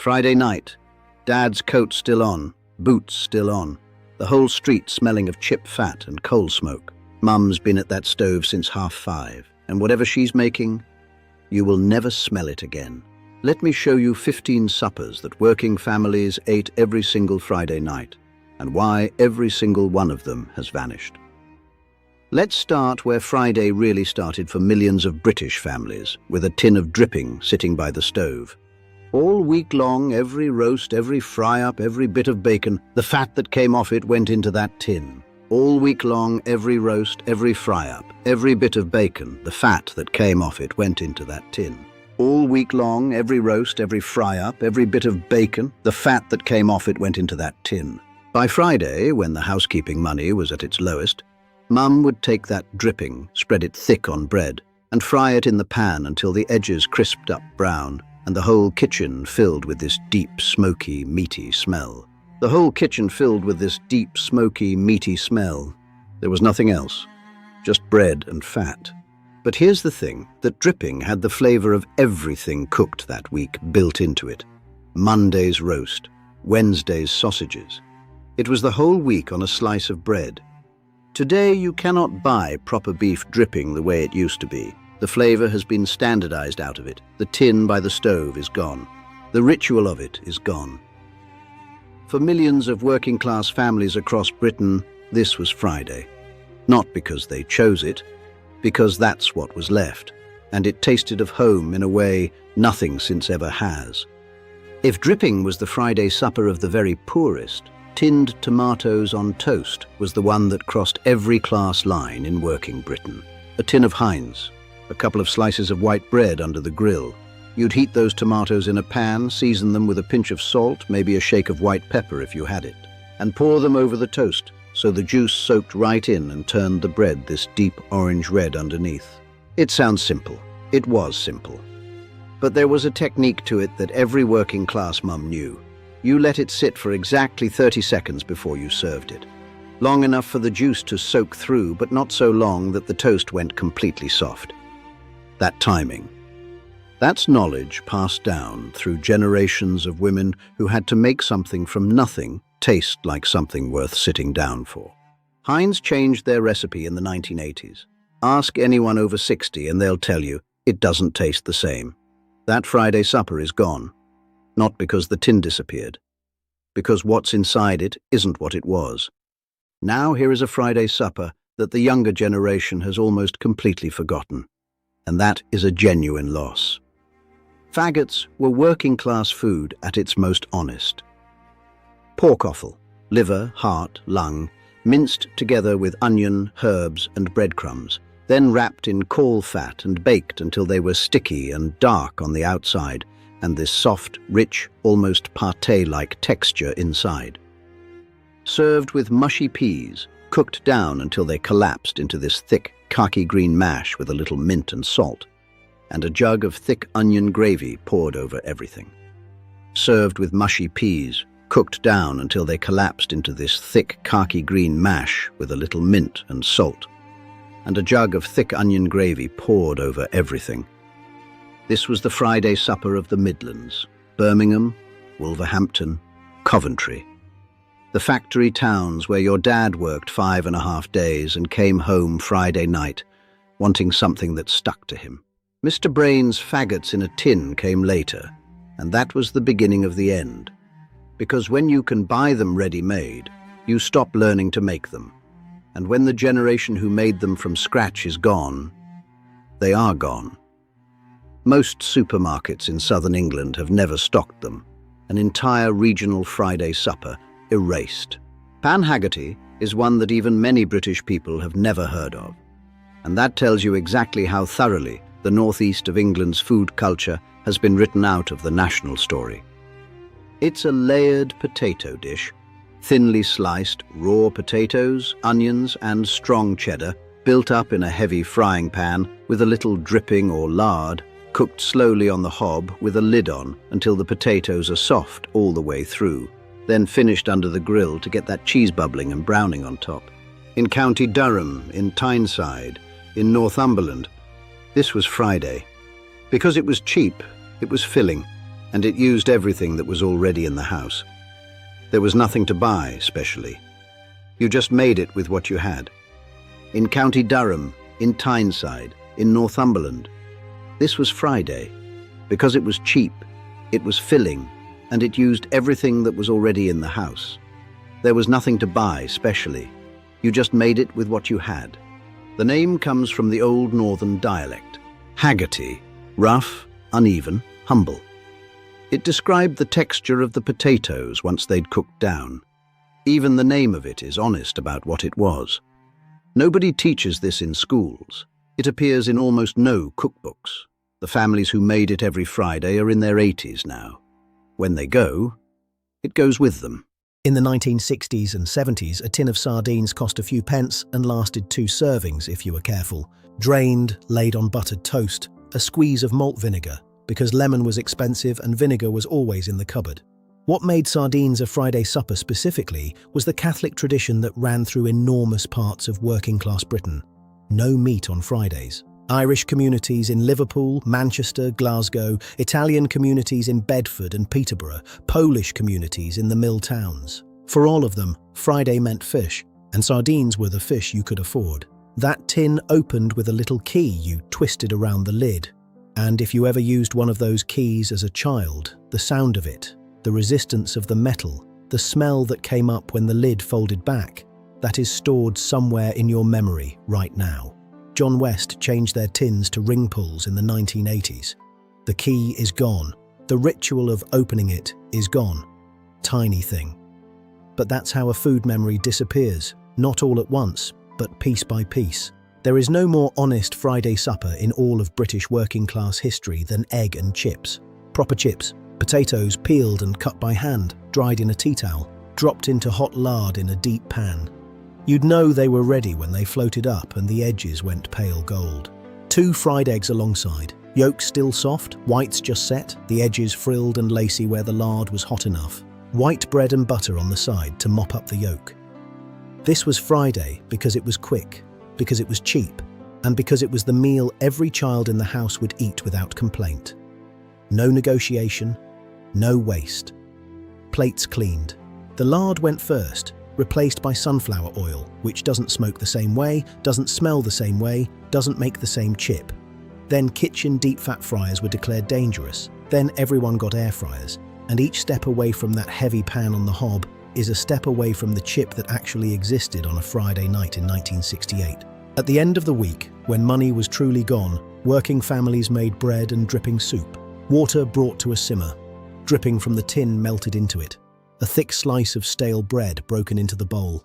Friday night. Dad's coat still on, boots still on. The whole street smelling of chip fat and coal smoke. Mum's been at that stove since 5:30, and whatever she's making, you will never smell it again. Let me show you 15 suppers that working families ate every single Friday night, and why every single one of them has vanished. Let's start where Friday really started for millions of British families, with a tin of dripping sitting by the stove. All week long, every roast, every fry-up, every bit of bacon, the fat that came off it went into that tin. All week long, every roast, every fry-up, every bit of bacon, the fat that came off it went into that tin. All week long, every roast, every fry-up, every bit of bacon, the fat that came off it went into that tin. By Friday, when the housekeeping money was at its lowest, Mum would take that dripping, spread it thick on bread, and fry it in the pan until the edges crisped up brown, and the whole kitchen filled with this deep, smoky, meaty smell. The whole kitchen filled with this deep, smoky, meaty smell. There was nothing else, just bread and fat. But here's the thing, that dripping had the flavor of everything cooked that week built into it. Monday's roast, Wednesday's sausages. It was the whole week on a slice of bread. Today you cannot buy proper beef dripping the way it used to be. The flavor has been standardized out of it. The tin by the stove is gone. The ritual of it is gone. For millions of working-class families across Britain, this was Friday. Not because they chose it, because that's what was left, and it tasted of home in a way nothing since ever has. If dripping was the Friday supper of the very poorest, tinned tomatoes on toast was the one that crossed every class line in working Britain. A tin of Heinz, a couple of slices of white bread under the grill. You'd heat those tomatoes in a pan, season them with a pinch of salt, maybe a shake of white pepper if you had it, and pour them over the toast so the juice soaked right in and turned the bread this deep orange red underneath. It sounds simple. It was simple. But there was a technique to it that every working class mum knew. You let it sit for exactly 30 seconds before you served it. Long enough for the juice to soak through, but not so long that the toast went completely soft. That timing. That's knowledge passed down through generations of women who had to make something from nothing taste like something worth sitting down for. Heinz changed their recipe in the 1980s. Ask anyone over 60 and they'll tell you it doesn't taste the same. That Friday supper is gone. Not because the tin disappeared, because what's inside it isn't what it was. Now here is a Friday supper that the younger generation has almost completely forgotten. And that is a genuine loss. Faggots were working-class food at its most honest. Pork offal, liver, heart, lung, minced together with onion, herbs and breadcrumbs, then wrapped in caul fat and baked until they were sticky and dark on the outside, and this soft, rich, almost pâté-like texture inside. Served with mushy peas, cooked down until they collapsed into this thick, khaki green mash with a little mint and salt, and a jug of thick onion gravy poured over everything. Served with mushy peas, cooked down until they collapsed into this thick khaki green mash with a little mint and salt, and a jug of thick onion gravy poured over everything. This was the Friday supper of the Midlands, Birmingham, Wolverhampton, Coventry. The factory towns where your dad worked 5.5 days and came home Friday night, wanting something that stuck to him. Mr. Brain's faggots in a tin came later, and that was the beginning of the end. Because when you can buy them ready-made, you stop learning to make them. And when the generation who made them from scratch is gone, they are gone. Most supermarkets in southern England have never stocked them. An entire regional Friday supper erased. Pan Haggerty is one that even many British people have never heard of. And that tells you exactly how thoroughly the northeast of England's food culture has been written out of the national story. It's a layered potato dish, thinly sliced raw potatoes, onions and strong cheddar, built up in a heavy frying pan with a little dripping or lard, cooked slowly on the hob with a lid on until the potatoes are soft all the way through, then finished under the grill to get that cheese bubbling and browning on top. In County Durham, in Tyneside, in Northumberland, this was Friday. Because it was cheap, it was filling, and it used everything that was already in the house. There was nothing to buy, specially. You just made it with what you had. In County Durham, in Tyneside, in Northumberland, this was Friday. Because it was cheap, it was filling, and it used everything that was already in the house. There was nothing to buy, specially. You just made it with what you had. The name comes from the old northern dialect. Haggerty, rough, uneven, humble. It described the texture of the potatoes once they'd cooked down. Even the name of it is honest about what it was. Nobody teaches this in schools. It appears in almost no cookbooks. The families who made it every Friday are in their 80s now. When they go, it goes with them. In the 1960s and 70s, a tin of sardines cost a few pence and lasted 2 servings if you were careful. Drained, laid on buttered toast, a squeeze of malt vinegar, because lemon was expensive and vinegar was always in the cupboard. What made sardines a Friday supper specifically was the Catholic tradition that ran through enormous parts of working-class Britain. No meat on Fridays. Irish communities in Liverpool, Manchester, Glasgow, Italian communities in Bedford and Peterborough, Polish communities in the mill towns. For all of them, Friday meant fish, and sardines were the fish you could afford. That tin opened with a little key you twisted around the lid. And if you ever used one of those keys as a child, the sound of it, the resistance of the metal, the smell that came up when the lid folded back, that is stored somewhere in your memory right now. John West changed their tins to ring pulls in the 1980s. The key is gone. The ritual of opening it is gone. Tiny thing. But that's how a food memory disappears, not all at once, but piece by piece. There is no more honest Friday supper in all of British working-class history than egg and chips. Proper chips, potatoes peeled and cut by hand, dried in a tea towel, dropped into hot lard in a deep pan. You'd know they were ready when they floated up and the edges went pale gold. 2 fried eggs alongside, yolks still soft, whites just set, the edges frilled and lacy where the lard was hot enough. White bread and butter on the side to mop up the yolk. This was Friday because it was quick, because it was cheap, and because it was the meal every child in the house would eat without complaint. No negotiation, no waste. Plates cleaned. The lard went first, replaced by sunflower oil, which doesn't smoke the same way, doesn't smell the same way, doesn't make the same chip. Then kitchen deep fat fryers were declared dangerous. Then everyone got air fryers, and each step away from that heavy pan on the hob is a step away from the chip that actually existed on a Friday night in 1968. At the end of the week, when money was truly gone, working families made bread and dripping soup. Water brought to a simmer, dripping from the tin melted into it. A thick slice of stale bread broken into the bowl.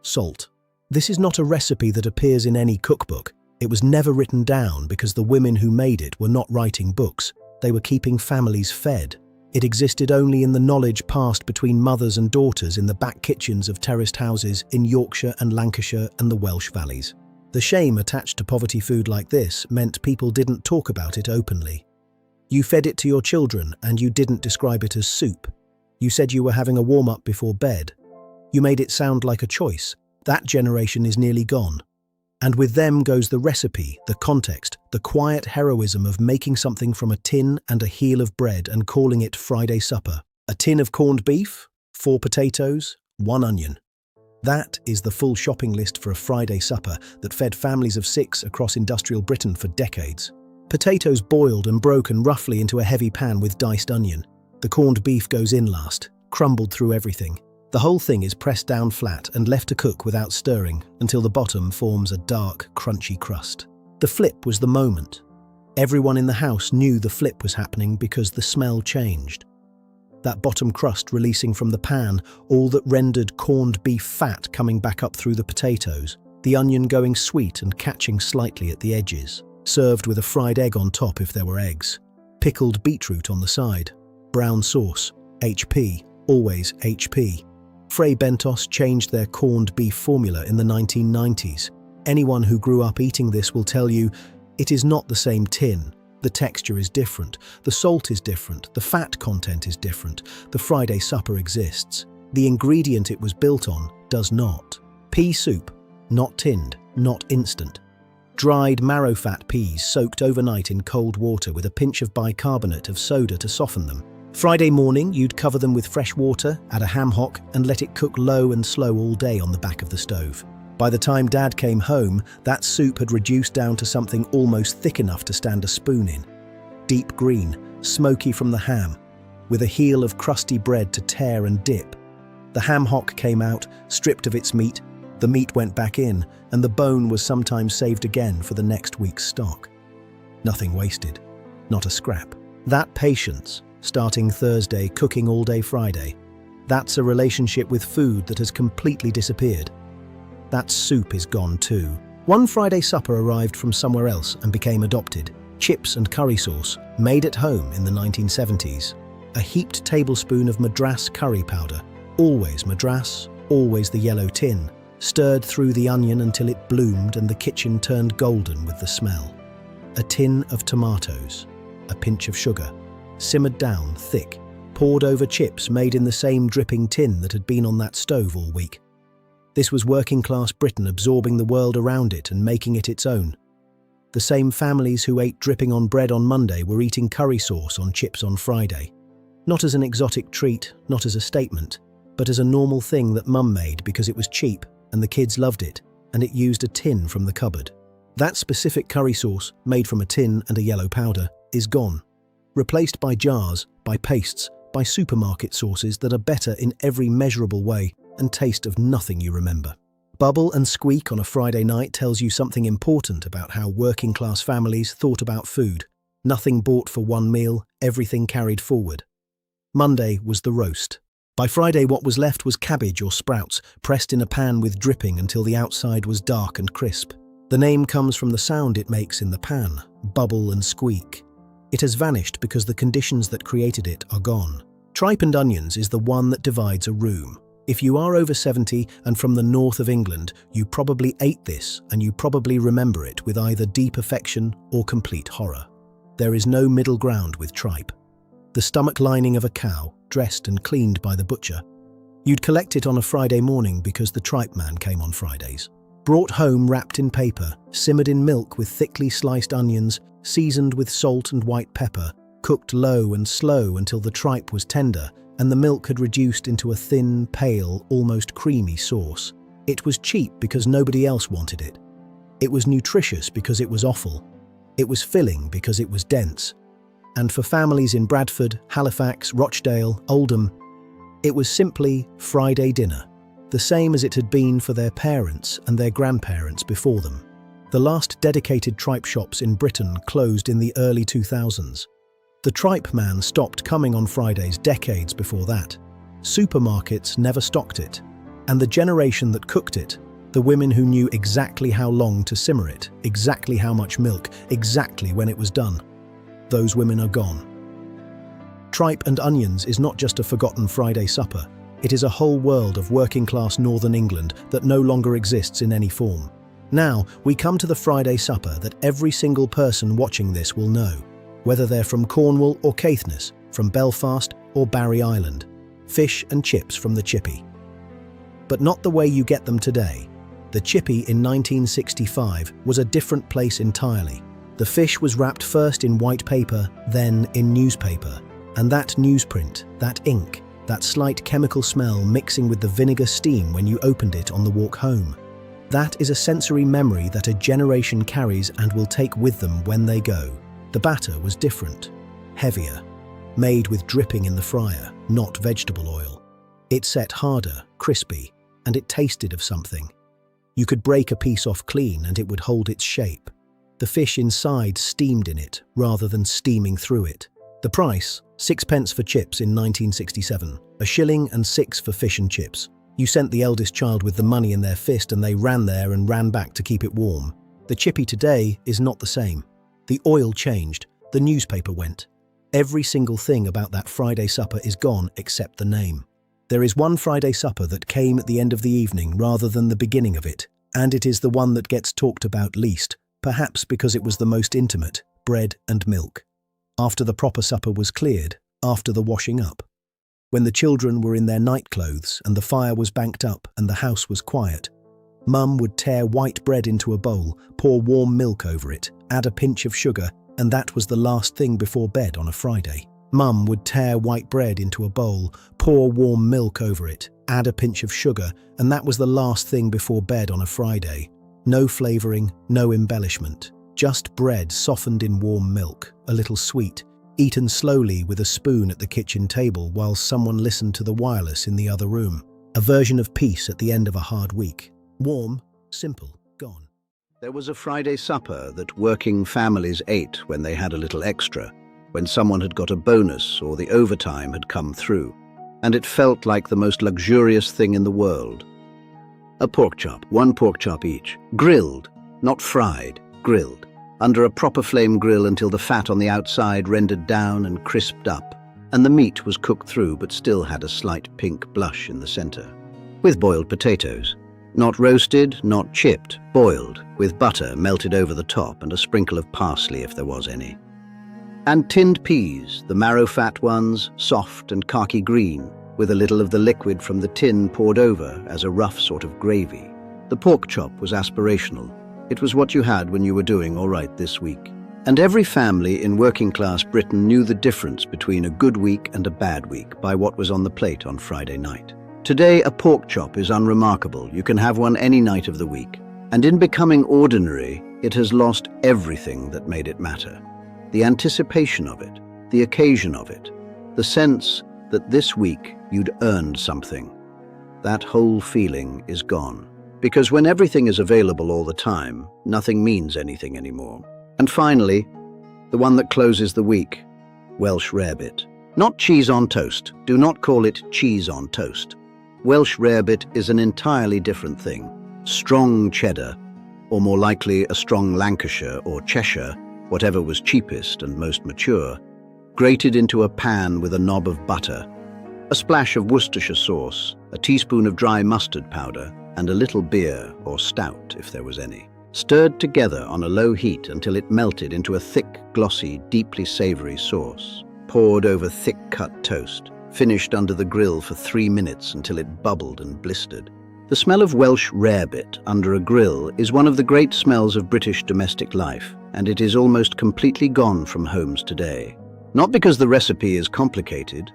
Salt. This is not a recipe that appears in any cookbook. It was never written down because the women who made it were not writing books. They were keeping families fed. It existed only in the knowledge passed between mothers and daughters in the back kitchens of terraced houses in Yorkshire and Lancashire and the Welsh valleys. The shame attached to poverty food like this meant people didn't talk about it openly. You fed it to your children and you didn't describe it as soup. You said you were having a warm-up before bed. You made it sound like a choice. That generation is nearly gone. And with them goes the recipe, the context, the quiet heroism of making something from a tin and a heel of bread and calling it Friday supper. A tin of corned beef, 4 potatoes, 1 onion. That is the full shopping list for a Friday supper that fed families of 6 across industrial Britain for decades. Potatoes boiled and broken roughly into a heavy pan with diced onion. The corned beef goes in last, crumbled through everything. The whole thing is pressed down flat and left to cook without stirring until the bottom forms a dark, crunchy crust. The flip was the moment. Everyone in the house knew the flip was happening because the smell changed. That bottom crust releasing from the pan, all that rendered corned beef fat coming back up through the potatoes, the onion going sweet and catching slightly at the edges, served with a fried egg on top if there were eggs, pickled beetroot on the side. Brown sauce, HP, always HP. Frey Bentos changed their corned beef formula in the 1990s. Anyone who grew up eating this will tell you, it is not the same tin. The texture is different, the salt is different, the fat content is different, the Friday supper exists. The ingredient it was built on does not. Pea soup, not tinned, not instant. Dried marrow-fat peas soaked overnight in cold water with a pinch of bicarbonate of soda to soften them. Friday morning, you'd cover them with fresh water, add a ham hock, and let it cook low and slow all day on the back of the stove. By the time Dad came home, that soup had reduced down to something almost thick enough to stand a spoon in. Deep green, smoky from the ham, with a heel of crusty bread to tear and dip. The ham hock came out, stripped of its meat, the meat went back in, and the bone was sometimes saved again for the next week's stock. Nothing wasted, not a scrap. That patience, starting Thursday, cooking all day Friday, that's a relationship with food that has completely disappeared. That soup is gone too. One Friday supper arrived from somewhere else and became adopted. Chips and curry sauce, made at home in the 1970s. A heaped tablespoon of Madras curry powder, always Madras, always the yellow tin, stirred through the onion until it bloomed and the kitchen turned golden with the smell. A tin of tomatoes, a pinch of sugar, simmered down thick, poured over chips made in the same dripping tin that had been on that stove all week. This was working-class Britain absorbing the world around it and making it its own. The same families who ate dripping on bread on Monday were eating curry sauce on chips on Friday. Not as an exotic treat, not as a statement, but as a normal thing that Mum made because it was cheap and the kids loved it, and it used a tin from the cupboard. That specific curry sauce, made from a tin and a yellow powder, is gone. Replaced by jars, by pastes, by supermarket sauces that are better in every measurable way and taste of nothing you remember. Bubble and squeak on a Friday night tells you something important about how working-class families thought about food. Nothing bought for one meal, everything carried forward. Monday was the roast. By Friday, what was left was cabbage or sprouts, pressed in a pan with dripping until the outside was dark and crisp. The name comes from the sound it makes in the pan, bubble and squeak. It has vanished because the conditions that created it are gone. Tripe and onions is the one that divides a room. If you are over 70 and from the north of England, you probably ate this and you probably remember it with either deep affection or complete horror. There is no middle ground with tripe. The stomach lining of a cow, dressed and cleaned by the butcher. You'd collect it on a Friday morning because the tripe man came on Fridays. Brought home wrapped in paper, simmered in milk with thickly sliced onions, seasoned with salt and white pepper, cooked low and slow until the tripe was tender and the milk had reduced into a thin, pale, almost creamy sauce. It was cheap because nobody else wanted it. It was nutritious because it was offal. It was filling because it was dense. And for families in Bradford, Halifax, Rochdale, Oldham, it was simply Friday dinner, the same as it had been for their parents and their grandparents before them. The last dedicated tripe shops in Britain closed in the early 2000s. The tripe man stopped coming on Fridays decades before that. Supermarkets never stocked it. And the generation that cooked it, the women who knew exactly how long to simmer it, exactly how much milk, exactly when it was done, those women are gone. Tripe and onions is not just a forgotten Friday supper. It is a whole world of working-class Northern England that no longer exists in any form. Now, we come to the Friday supper that every single person watching this will know, whether they're from Cornwall or Caithness, from Belfast or Barry Island. Fish and chips from the chippy. But not the way you get them today. The chippy in 1965 was a different place entirely. The fish was wrapped first in white paper, then in newspaper. And that newsprint, that ink, that slight chemical smell mixing with the vinegar steam when you opened it on the walk home. That is a sensory memory that a generation carries and will take with them when they go. The batter was different, heavier, made with dripping in the fryer, not vegetable oil. It set harder, crispy, and it tasted of something. You could break a piece off clean and it would hold its shape. The fish inside steamed in it rather than steaming through it. The price, 6p for chips in 1967, a shilling and 6 for fish and chips. You sent the eldest child with the money in their fist and they ran there and ran back to keep it warm. The chippy today is not the same. The oil changed, the newspaper went. Every single thing about that Friday supper is gone except the name. There is one Friday supper that came at the end of the evening rather than the beginning of it, and it is the one that gets talked about least, perhaps because it was the most intimate, bread and milk. After the proper supper was cleared, after the washing up. When the children were in their nightclothes and the fire was banked up and the house was quiet, Mum would tear white bread into a bowl, pour warm milk over it, add a pinch of sugar, and that was the last thing before bed on a Friday. Mum would tear white bread into a bowl, pour warm milk over it, add a pinch of sugar, and that was the last thing before bed on a Friday. No flavouring, no embellishment. Just bread softened in warm milk, a little sweet, eaten slowly with a spoon at the kitchen table while someone listened to the wireless in the other room. A version of peace at the end of a hard week. Warm, simple, gone. There was a Friday supper that working families ate when they had a little extra, when someone had got a bonus or the overtime had come through, and it felt like the most luxurious thing in the world. A pork chop, one pork chop each, grilled, not fried, grilled, under a proper flame grill until the fat on the outside rendered down and crisped up, and the meat was cooked through but still had a slight pink blush in the center. With boiled potatoes. Not roasted, not chipped, boiled, with butter melted over the top and a sprinkle of parsley if there was any. And tinned peas, the marrow-fat ones, soft and khaki green, with a little of the liquid from the tin poured over as a rough sort of gravy. The pork chop was aspirational. It was what you had when you were doing all right this week. And every family in working-class Britain knew the difference between a good week and a bad week by what was on the plate on Friday night. Today, a pork chop is unremarkable. You can have one any night of the week. And in becoming ordinary, it has lost everything that made it matter. The anticipation of it, the occasion of it, the sense that this week you'd earned something. That whole feeling is gone. Because when everything is available all the time, nothing means anything anymore. And finally, the one that closes the week, Welsh rarebit. Not cheese on toast. Do not call it cheese on toast. Welsh rarebit is an entirely different thing. Strong cheddar, or more likely a strong Lancashire or Cheshire, whatever was cheapest and most mature, grated into a pan with a knob of butter, a splash of Worcestershire sauce, a teaspoon of dry mustard powder, and a little beer or stout if there was any. Stirred together on a low heat until it melted into a thick, glossy, deeply savoury sauce. Poured over thick-cut toast. Finished under the grill for 3 minutes until it bubbled and blistered. The smell of Welsh rarebit under a grill is one of the great smells of British domestic life, and it is almost completely gone from homes today. Not because the recipe is complicated,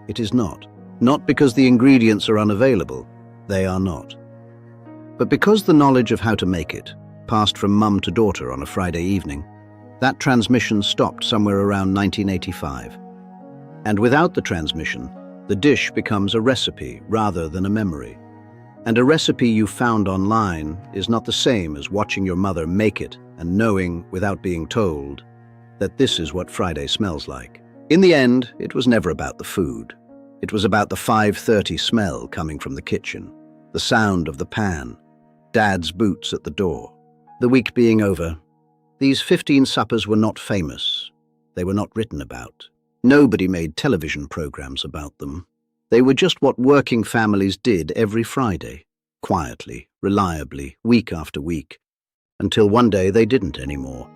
it is not. Not because the ingredients are unavailable, they are not. But because the knowledge of how to make it passed from mum to daughter on a Friday evening, that transmission stopped somewhere around 1985. And without the transmission, the dish becomes a recipe rather than a memory. And a recipe you found online is not the same as watching your mother make it and knowing, without being told, that this is what Friday smells like. In the end, it was never about the food. It was about the 5:30 smell coming from the kitchen, the sound of the pan, Dad's boots at the door. The week being over, these 15 suppers were not famous. They were not written about. Nobody made television programs about them. They were just what working families did every Friday, quietly, reliably, week after week, until one day they didn't anymore.